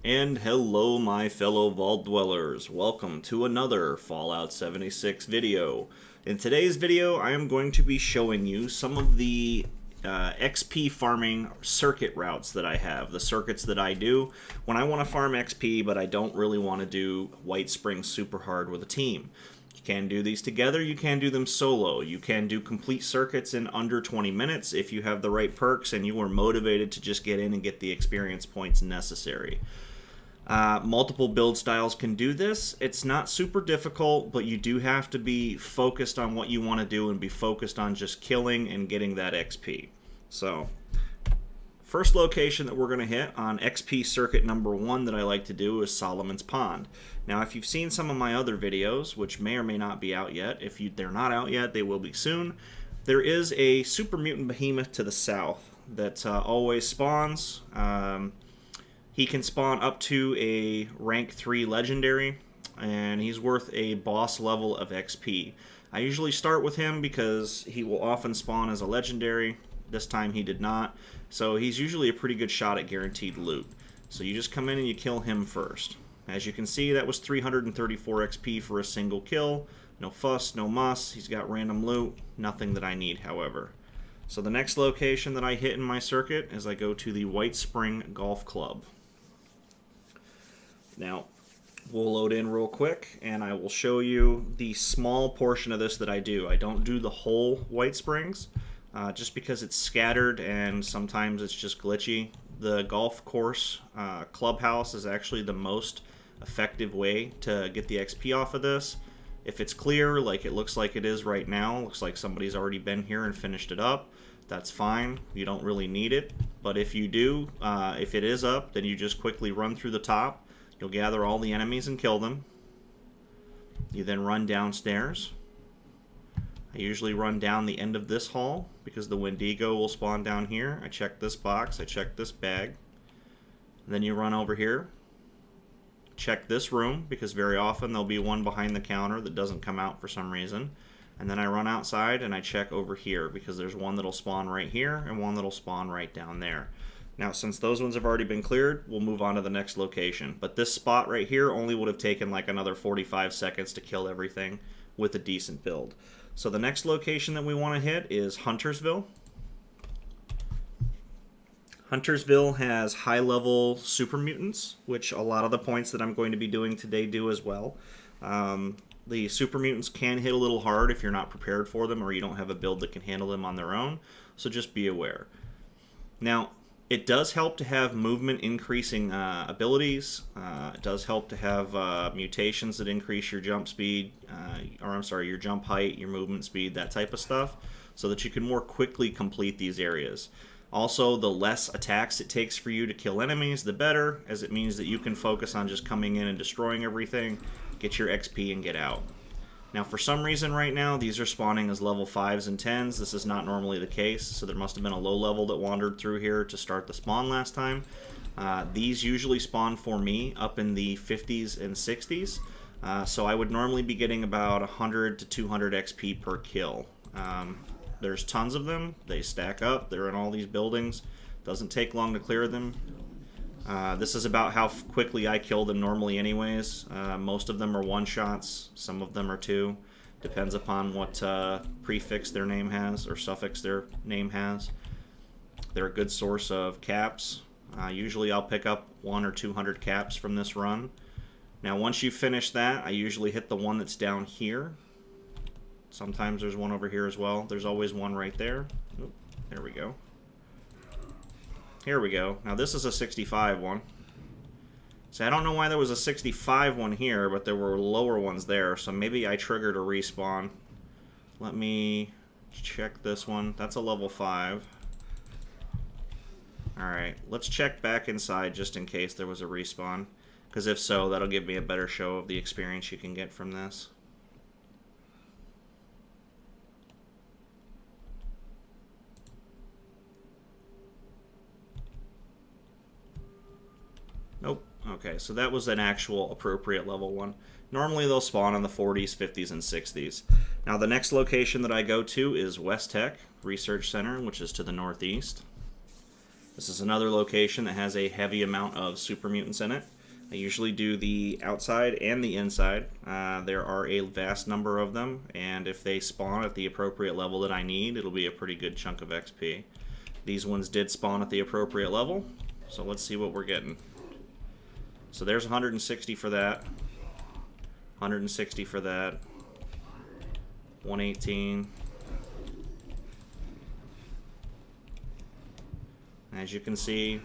And hello my fellow vault dwellers, welcome to another Fallout 76 video. In today's video I am going to be showing you some of the XP farming circuit routes that I have, the circuits that I do when I want to farm XP but I don't really want to do Whitesprings super hard with a team. You can do these together, you can do them solo, you can do complete circuits in under 20 minutes if you have the right perks and you are motivated to just get in and get the experience points necessary. Multiple build styles can do this. It's not super difficult, but you do have to be focused on what you want to do and be focused on just killing and getting that XP. So, first location that we're going to hit on XP circuit number 1 that I like to do is Solomon's Pond. Now, if you've seen some of my other videos, which may or may not be out yet, if they're not out yet, they will be soon, there is a super mutant behemoth to the south that always spawns. He can spawn up to a rank 3 legendary, and he's worth a boss level of XP. I usually start with him because he will often spawn as a legendary. This time he did not, so he's usually a pretty good shot at guaranteed loot. So you just come in and you kill him first. As you can see, that was 334 XP for a single kill. No fuss, no muss. He's got random loot. Nothing that I need, however. So the next location that I hit in my circuit is I go to the Whitespring Golf Club. Now, we'll load in real quick, and I will show you the small portion of this that I do. I don't do the whole Whitesprings, just because it's scattered and sometimes it's just glitchy. The golf course clubhouse is actually the most effective way to get the XP off of this. If it's clear, like it looks like it is right now, looks like somebody's already been here and finished it up, that's fine. You don't really need it. But if you do, if it is up, then you just quickly run through the top. You'll gather all the enemies and kill them. You then run downstairs. I usually run down the end of this hall because the Windigo will spawn down here. I check this box, I check this bag. And then you run over here. Check this room because very often there'll be one behind the counter that doesn't come out for some reason. And then I run outside and I check over here because there's one that'll spawn right here and one that'll spawn right down there. Now, since those ones have already been cleared, we'll move on to the next location. But this spot right here only would have taken like another 45 seconds to kill everything with a decent build. So the next location that we want to hit is Huntersville. Huntersville has high-level super mutants, which a lot of the points that I'm going to be doing today do as well. The super mutants can hit a little hard if you're not prepared for them or you don't have a build that can handle them on their own, so just be aware. Now, it does help to have movement increasing abilities. It does help to have mutations that increase your jump speed, your jump height, your movement speed, that type of stuff, so that you can more quickly complete these areas. Also, the less attacks it takes for you to kill enemies, the better, as it means that you can focus on just coming in and destroying everything, get your XP, and get out. Now, for some reason right now, these are spawning as level 5s and 10s. This is not normally the case, so there must have been a low level that wandered through here to start the spawn last time. These usually spawn for me up in the 50s and 60s, so I would normally be getting about 100 to 200 XP per kill. There's tons of them. They stack up. They're in all these buildings. Doesn't take long to clear them. This is about how quickly I kill them normally anyways. Most of them are one-shots, some of them are 2. Depends upon what prefix their name has or suffix their name has. They're a good source of caps. Usually I'll pick up 100 or 200 caps from this run. Now once you finish that, I usually hit the one that's down here. Sometimes there's one over here as well. There's always one right there. Oop, there we go. Here we go. Now this is a 65 one. So I don't know why there was a 65 one here, but there were lower ones there. So maybe I triggered a respawn. Let me check this one. That's a level 5. Alright, let's check back inside just in case there was a respawn. Because if so, that'll give me a better show of the experience you can get from this. Nope. Okay, so that was an actual appropriate level one. Normally they'll spawn in the 40s, 50s, and 60s. Now the next location that I go to is West Tech Research Center, which is to the northeast. This is another location that has a heavy amount of super mutants in it. I usually do the outside and the inside. There are a vast number of them, and if they spawn at the appropriate level that I need, it'll be a pretty good chunk of XP. These ones did spawn at the appropriate level, so let's see what we're getting. So there's 160 for that, 160 for that, 118. As you can see,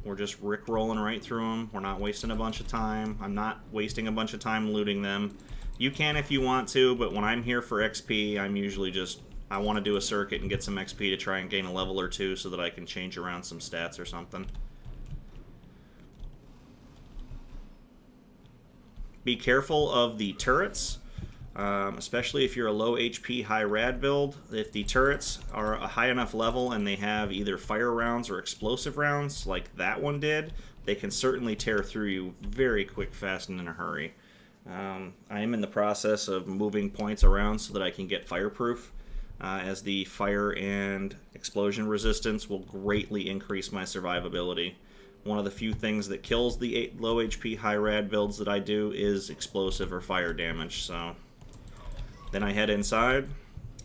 we're just rickrolling right through them. We're not wasting a bunch of time. I'm not wasting a bunch of time looting them. You can if you want to, but when I'm here for XP, I'm usually just, I want to do a circuit and get some XP to try and gain a level or two so that I can change around some stats or something. Be careful of the turrets. Especially if you're a low HP, high rad build. If the turrets are a high enough level and they have either fire rounds or explosive rounds, like that one did, they can certainly tear through you very quick, fast, and in a hurry. I am in the process of moving points around so that I can get fireproof, as the fire and explosion resistance will greatly increase my survivability. One of the few things that kills the low HP, high rad builds that I do is explosive or fire damage, so... Then I head inside.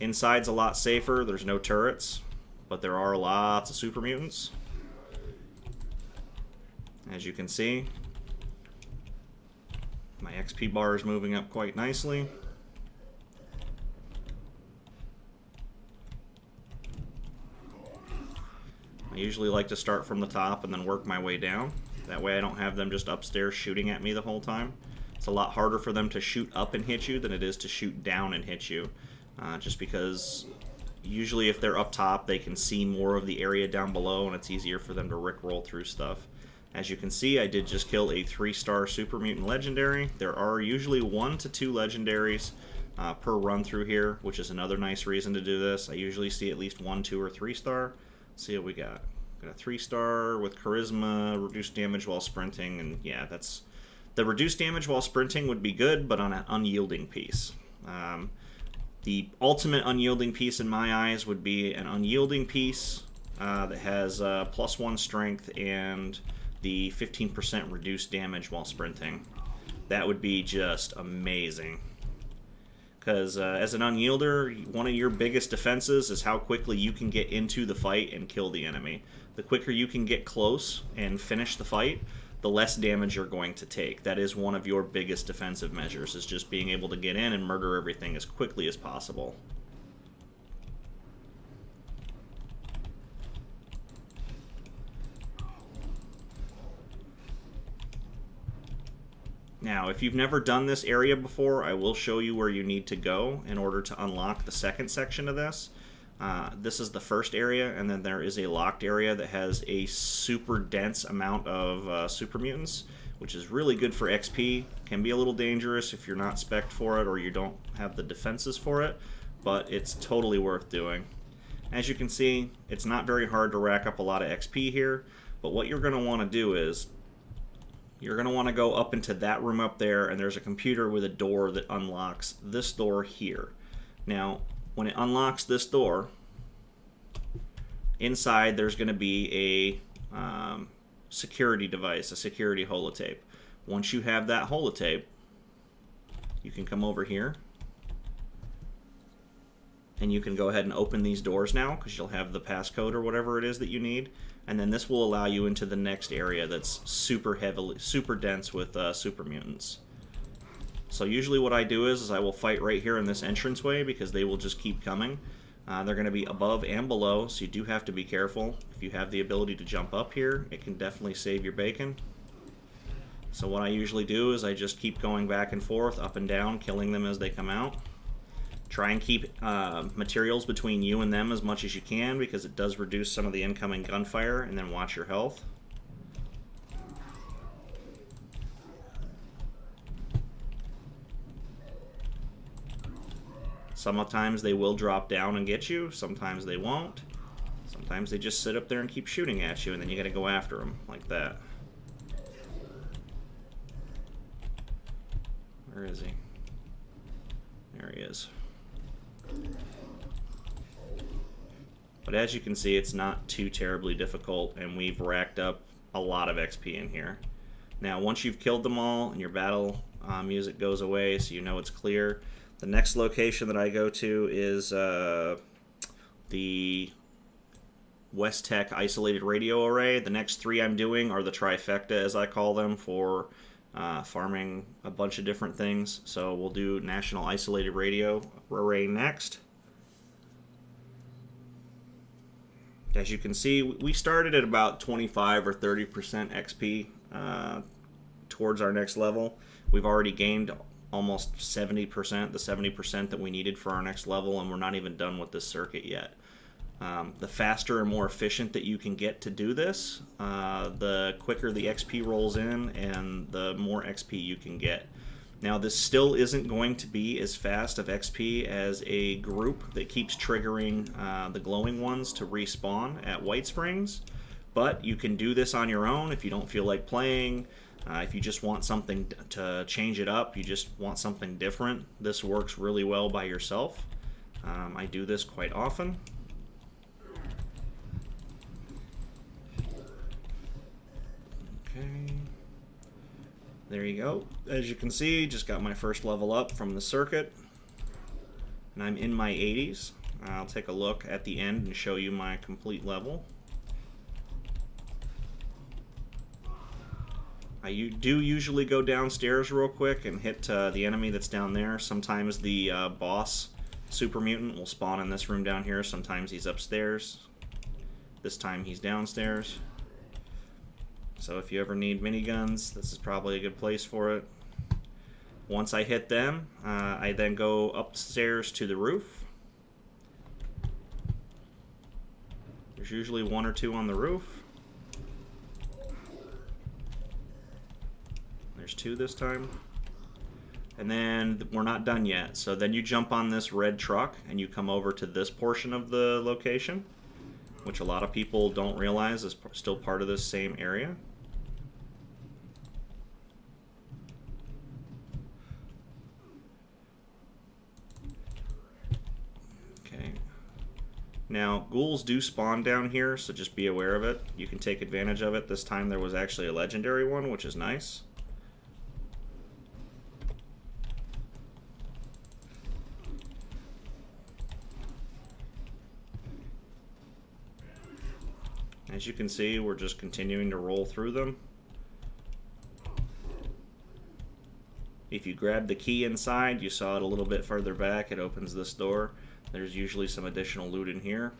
Inside's a lot safer. There's no turrets, but there are lots of super mutants. As you can see, my XP bar is moving up quite nicely. I usually like to start from the top and then work my way down. That way I don't have them just upstairs shooting at me the whole time. It's a lot harder for them to shoot up and hit you than it is to shoot down and hit you. Just because usually if they're up top, they can see more of the area down below, and it's easier for them to rickroll through stuff. As you can see, I did just kill a 3-star Super Mutant Legendary. There are usually 1 to 2 Legendaries per run through here, which is another nice reason to do this. I usually see at least 1, 2, or 3-star. Let's see what we got. Got a 3-star with Charisma, reduced damage while sprinting, and yeah, that's... The reduced damage while sprinting would be good, but on an unyielding piece. The ultimate unyielding piece in my eyes would be an unyielding piece that has +1 strength and the 15% reduced damage while sprinting. That would be just amazing. Because as an unyielder, one of your biggest defenses is how quickly you can get into the fight and kill the enemy. The quicker you can get close and finish the fight, the less damage you're going to take. That is one of your biggest defensive measures, is just being able to get in and murder everything as quickly as possible. Now, if you've never done this area before, I will show you where you need to go in order to unlock the second section of this. This is the first area, and then there is a locked area that has a super dense amount of super mutants, which is really good for XP. Can be a little dangerous if you're not spec'd for it or you don't have the defenses for it, but it's totally worth doing. As you can see, it's not very hard to rack up a lot of XP here, but what you're going to want to do is you're going to want to go up into that room up there, and there's a computer with a door that unlocks this door here. Now, when it unlocks this door, inside there's going to be a security device, a security holotape. Once you have that holotape, you can come over here and you can go ahead and open these doors now, because you'll have the passcode or whatever it is that you need, and then this will allow you into the next area that's super dense with super mutants. So usually what I do is I will fight right here in this entranceway, because they will just keep coming. They're going to be above and below, so you do have to be careful. If you have the ability to jump up here, it can definitely save your bacon. So what I usually do is I just keep going back and forth, up and down, killing them as they come out. Try and keep materials between you and them as much as you can, because it does reduce some of the incoming gunfire, and then watch your health. Sometimes they will drop down and get you, sometimes they won't. Sometimes they just sit up there and keep shooting at you, and then you gotta go after them, like that. Where is he? There he is. But as you can see, it's not too terribly difficult, and we've racked up a lot of XP in here. Now, once you've killed them all and your battle music goes away, so you know it's clear, the next location that I go to is the West Tech Isolated Radio Array. The next 3 I'm doing are the trifecta, as I call them, for farming a bunch of different things. So we'll do National Isolated Radio Array next. As you can see, we started at about 25 or 30% XP towards our next level. We've already gained almost 70%, the 70% that we needed for our next level, and we're not even done with this circuit yet. The faster and more efficient that you can get to do this, the quicker the XP rolls in and the more XP you can get. Now, this still isn't going to be as fast of XP as a group that keeps triggering the glowing ones to respawn at Whitesprings, but you can do this on your own if you don't feel like playing. If you just want something to change it up, you just want something different, this works really well by yourself. I do this quite often. Okay, there you go. As you can see, just got my first level up from the circuit, and I'm in my 80s. I'll take a look at the end and show you my complete level. I do usually go downstairs real quick and hit the enemy that's down there. Sometimes the boss super mutant will spawn in this room down here. Sometimes he's upstairs. This time he's downstairs. So if you ever need miniguns, this is probably a good place for it. Once I hit them, I then go upstairs to the roof. There's usually 1 or 2 on the roof. There's 2 this time. And then we're not done yet. So then you jump on this red truck and you come over to this portion of the location, which a lot of people don't realize is still part of this same area. Now, ghouls do spawn down here, so just be aware of it. You can take advantage of it. This time there was actually a legendary one, which is nice. As you can see, we're just continuing to roll through them. If you grab the key inside, you saw it a little bit further back, it opens this door. There's usually some additional loot in here.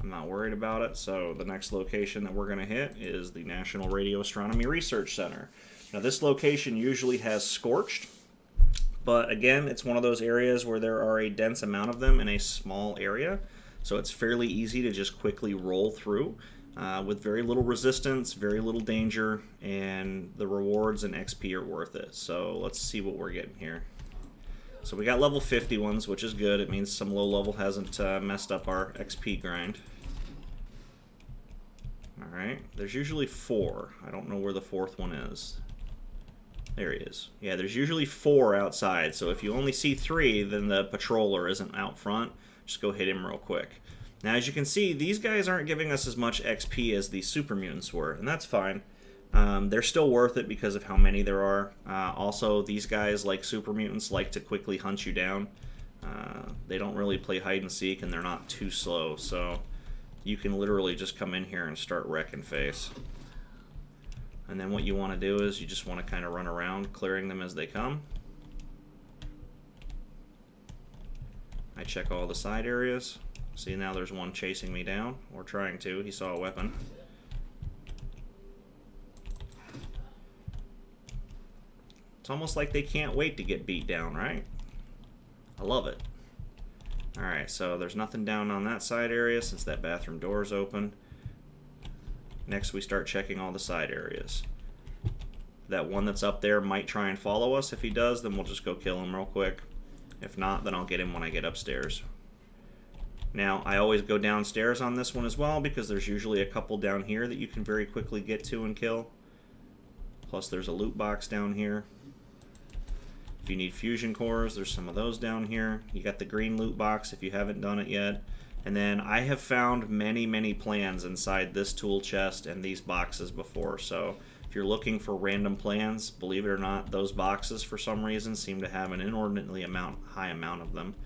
I'm not worried about it, so the next location that we're going to hit is the National Radio Astronomy Research Center. Now, this location usually has scorched, but again, it's one of those areas where there are a dense amount of them in a small area, so it's fairly easy to just quickly roll through with very little resistance, very little danger, and the rewards and XP are worth it. So let's see what we're getting here. So we got level 50 ones, which is good. It means some low level hasn't messed up our XP grind. Alright, there's usually 4. I don't know where the 4th one is. There he is. Yeah, there's usually 4 outside, so if you only see 3, then the patroller isn't out front. Just go hit him real quick. Now, as you can see, these guys aren't giving us as much XP as the super mutants were, and that's fine. They're still worth it because of how many there are. Also, these guys, like super mutants, like to quickly hunt you down. They don't really play hide and seek, and they're not too slow, so you can literally just come in here and start wrecking face. And then what you want to do is you just want to kind of run around, clearing them as they come. I check all the side areas. See, now there's one chasing me down, or trying to. He saw a weapon. It's almost like they can't wait to get beat down, right? I love it. Alright, so there's nothing down on that side area since that bathroom door is open. Next we start checking all the side areas. That one that's up there might try and follow us. If he does, then we'll just go kill him real quick. If not, then I'll get him when I get upstairs. Now, I always go downstairs on this one as well because there's usually a couple down here that you can very quickly get to and kill. Plus there's a loot box down here. If you need fusion cores, there's some of those down here. You got the green loot box if you haven't done it yet. And then I have found many, many plans inside this tool chest and these boxes before, so If you're looking for random plans, believe it or not, those boxes for some reason seem to have an inordinately high amount of them.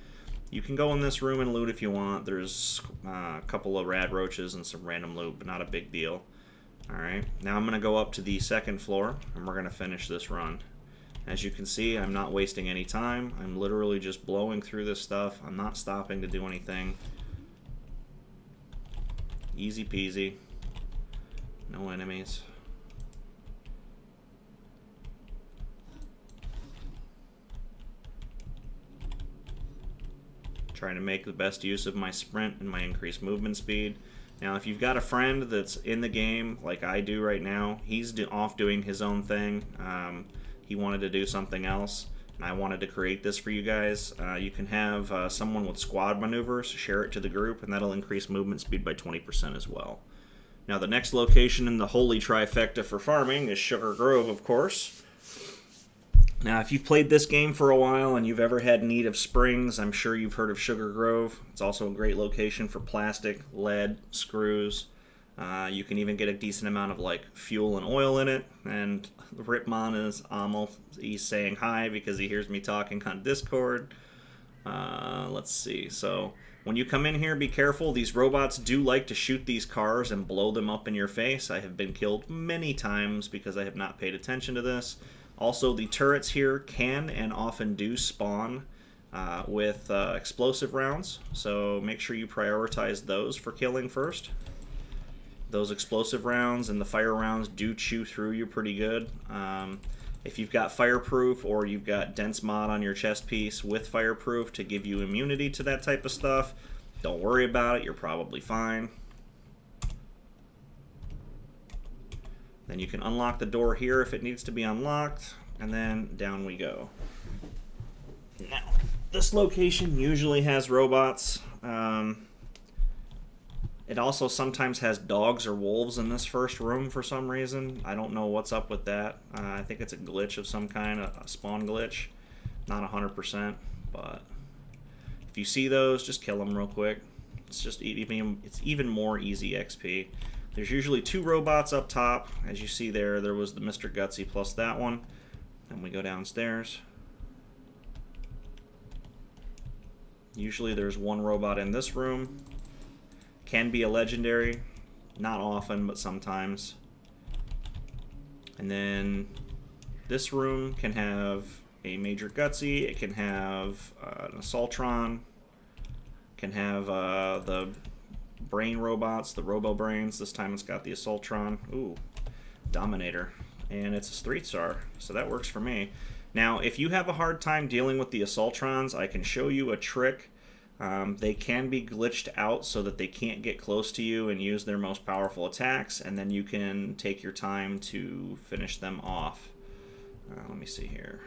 You can go in this room and loot if you want. There's a couple of rad roaches and some random loot, but not a big deal. Alright, now I'm going to go up to the second floor, and we're going to finish this run. As you can see, I'm not wasting any time. I'm literally just blowing through this stuff. I'm not stopping to do anything. Easy peasy. No enemies. Trying to make the best use of my sprint and my increased movement speed. Now, if you've got a friend that's in the game, like I do right now, he's off doing his own thing. He wanted to do something else, and I wanted to create this for you guys. You can have someone with squad maneuvers share it to the group, and that'll increase movement speed by 20% as well. Now, the next location in the holy trifecta for farming is Sugar Grove, of course. Now, if you've played this game for a while and you've ever had need of springs, I'm sure you've heard of Sugar Grove. It's also a great location for plastic, lead, screws. You can even get a decent amount of like fuel and oil in it. And Ripmon is he's saying hi because he hears me talking on Discord. Let's see. So when you come in here, be careful. These robots do like to shoot these cars and blow them up in your face. I have been killed many times because I have not paid attention to this. Also, the turrets here can and often do spawn with explosive rounds, so make sure you prioritize those for killing first. Those explosive rounds and the fire rounds do chew through you pretty good. If you've got fireproof or you've got dense mod on your chest piece with fireproof to give you immunity to that type of stuff, don't worry about it, you're probably fine. Then you can unlock the door here if it needs to be unlocked, and then down we go. Now, this location usually has robots. It also sometimes has dogs or wolves in this first room for some reason. I don't know what's up with that. I think it's a glitch of some kind, a spawn glitch. Not 100%, but if you see those, just kill them real quick. It's even more easy XP. There's usually 2 robots up top. As you see there was the Mr. Gutsy plus that one. Then we go downstairs. Usually there's 1 robot in this room. Can be a legendary. Not often, but sometimes. And then this room can have a Major Gutsy. It can have an Assaultron. Can have the brain robots, the robo-brains. This time it's got the Assaultron. Ooh, Dominator. And it's a 3-star, so that works for me. Now, if you have a hard time dealing with the Assaultrons, I can show you a trick. They can be glitched out so that they can't get close to you and use their most powerful attacks, and then you can take your time to finish them off. Let me see here.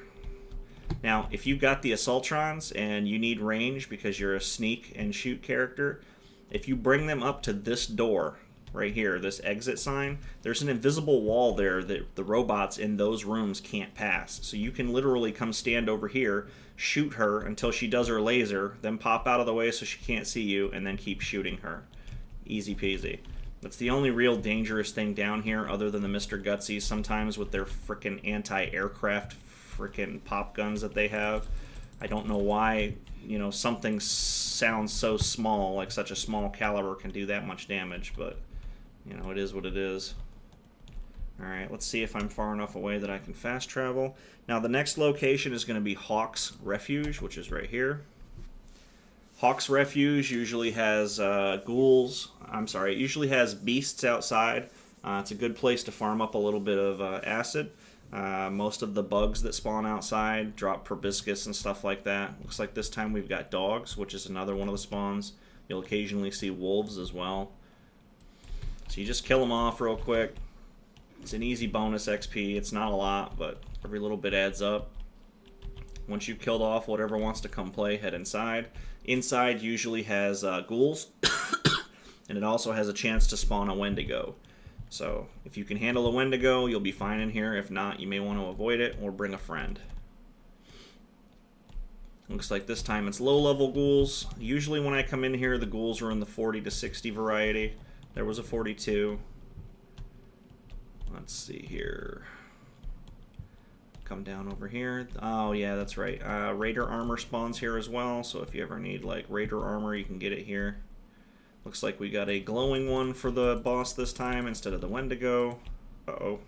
Now, if you've got the Assaultrons and you need range because you're a sneak and shoot character, if you bring them up to this door right here, this exit sign, there's an invisible wall there that the robots in those rooms can't pass. So you can literally come stand over here, shoot her until she does her laser, then pop out of the way so she can't see you, and then keep shooting her. Easy peasy. That's the only real dangerous thing down here other than the Mr. Gutsies sometimes with their frickin' anti-aircraft frickin' pop guns that they have. I don't know why, you know, something sounds so small, like such a small caliber can do that much damage, but, you know, it is what it is. Alright, let's see if I'm far enough away that I can fast travel. Now, the next location is going to be Hawk's Refuge, which is right here. Hawk's Refuge usually has ghouls. It usually has beasts outside. It's a good place to farm up a little bit of acid. Most of the bugs that spawn outside drop proboscis and stuff like that. Looks like this time we've got dogs, which is another one of the spawns. You'll occasionally see wolves as well. So you just kill them off real quick. It's an easy bonus XP. It's not a lot, but every little bit adds up. Once you've killed off whatever wants to come play, head inside. Inside usually has ghouls, and it also has a chance to spawn a Windigo. So if you can handle a Windigo, you'll be fine in here. If not, you may want to avoid it or bring a friend. Looks like this time it's low-level ghouls. Usually when I come in here, the ghouls are in the 40 to 60 variety. There was a 42. Let's see here. Come down over here. Oh yeah, that's right. Raider armor spawns here as well, so if you ever need like Raider armor, you can get it here. Looks like we got a glowing one for the boss this time instead of the Wendigo. Uh-oh.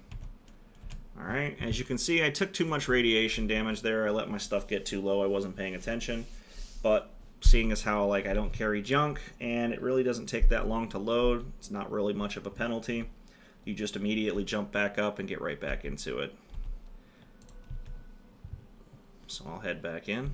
Alright, as you can see, I took too much radiation damage there. I let my stuff get too low. I wasn't paying attention. But seeing as how like I don't carry junk, and it really doesn't take that long to load, it's not really much of a penalty. You just immediately jump back up and get right back into it. So I'll head back in.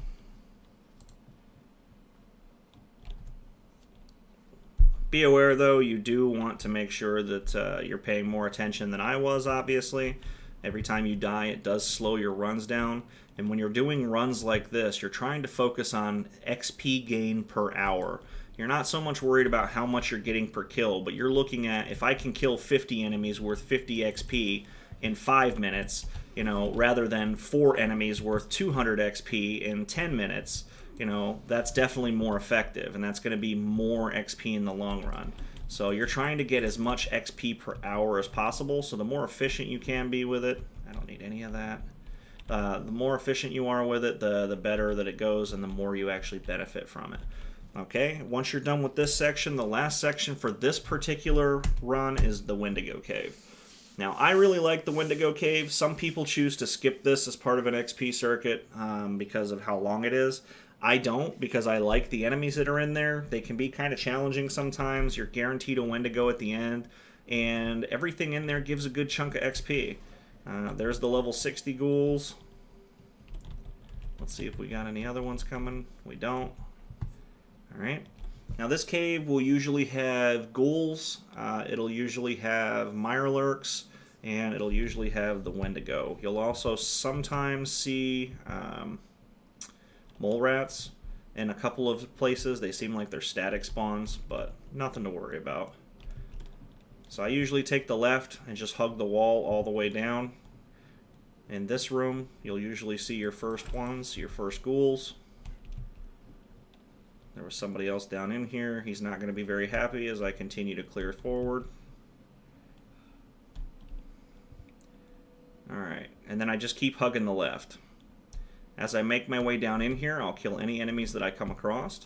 Be aware though, you do want to make sure that you're paying more attention than I was, obviously. Every time you die, it does slow your runs down. And when you're doing runs like this, you're trying to focus on XP gain per hour. You're not so much worried about how much you're getting per kill, but you're looking at, if I can kill 50 enemies worth 50 XP in 5 minutes, you know, rather than 4 enemies worth 200 XP in 10 minutes, you know, that's definitely more effective, and that's going to be more XP in the long run. So you're trying to get as much XP per hour as possible, so the more efficient you can be with it, I don't need any of that, the more efficient you are with it, the better that it goes, and the more you actually benefit from it. Okay, once you're done with this section, the last section for this particular run is the Windigo Cave. Now, I really like the Windigo Cave. Some people choose to skip this as part of an XP circuit because of how long it is. I don't, because I like the enemies that are in there. They can be kind of challenging sometimes. You're guaranteed a Wendigo at the end, and everything in there gives a good chunk of XP. There's the level 60 ghouls. Let's see if we got any other ones coming. We don't. Alright. Now this cave will usually have ghouls, it'll usually have mirelurks, and it'll usually have the Wendigo. You'll also sometimes see mole rats in a couple of places. They seem like they're static spawns, but nothing to worry about. So I usually take the left and just hug the wall all the way down. In this room, you'll usually see your first ones, your first ghouls. There was somebody else down in here. He's not going to be very happy as I continue to clear forward. Alright, and then I just keep hugging the left. As I make my way down in here, I'll kill any enemies that I come across.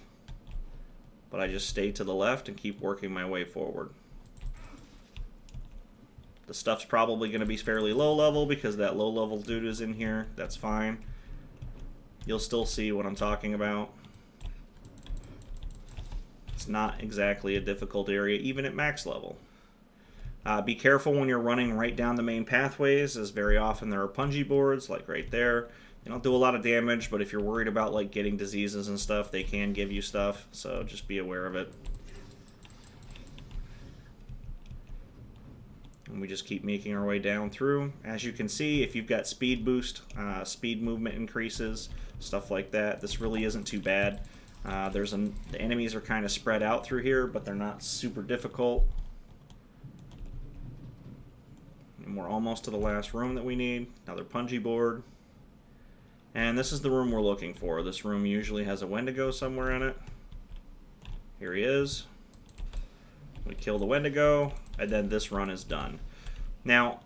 But I just stay to the left and keep working my way forward. The stuff's probably going to be fairly low level because that low level dude is in here. That's fine. You'll still see what I'm talking about. It's not exactly a difficult area, even at max level. Be careful when you're running right down the main pathways, as very often there are punji boards, like right there. They don't do a lot of damage, but if you're worried about like getting diseases and stuff, they can give you stuff, so just be aware of it. And we just keep making our way down through. As you can see, if you've got speed boost, speed movement increases, stuff like that, this really isn't too bad. The enemies are kind of spread out through here, but they're not super difficult. And we're almost to the last room that we need. Another punji board. And this is the room we're looking for. This room usually has a Wendigo somewhere in it. Here he is. We kill the Wendigo, and then this run is done. Now,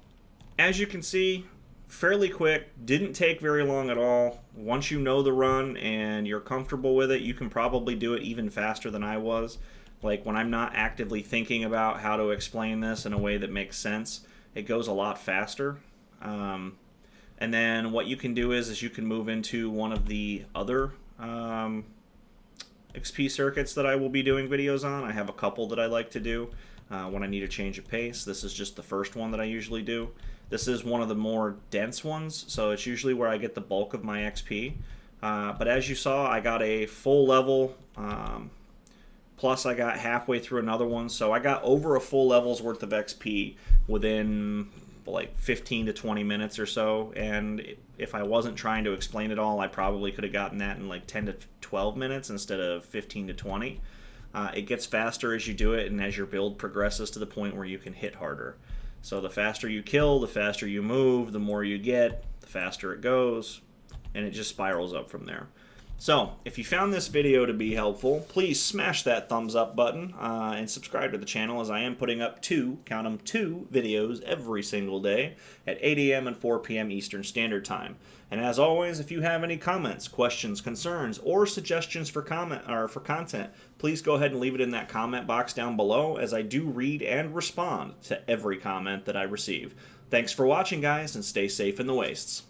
as you can see, fairly quick, didn't take very long at all. Once you know the run and you're comfortable with it, you can probably do it even faster than I was. Like when I'm not actively thinking about how to explain this in a way that makes sense, it goes a lot faster. And then what you can do is you can move into one of the other XP circuits that I will be doing videos on. I have a couple that I like to do when I need a change of pace. This is just the first one that I usually do. This is one of the more dense ones, so it's usually where I get the bulk of my XP. But as you saw, I got a full level, plus I got halfway through another one, so I got over a full level's worth of XP within like 15 to 20 minutes or so, and if I wasn't trying to explain it all, I probably could have gotten that in like 10 to 12 minutes instead of 15 to 20. It gets faster as you do it, and as your build progresses to the point where you can hit harder. So the faster you kill, the faster you move, the more you get, the faster it goes, and it just spirals up from there. So, if you found this video to be helpful, please smash that thumbs up button and subscribe to the channel, as I am putting up count them, two videos every single day at 8 a.m. and 4 p.m. Eastern Standard Time. And as always, if you have any comments, questions, concerns, or suggestions for content, please go ahead and leave it in that comment box down below, as I do read and respond to every comment that I receive. Thanks for watching, guys, and stay safe in the wastes.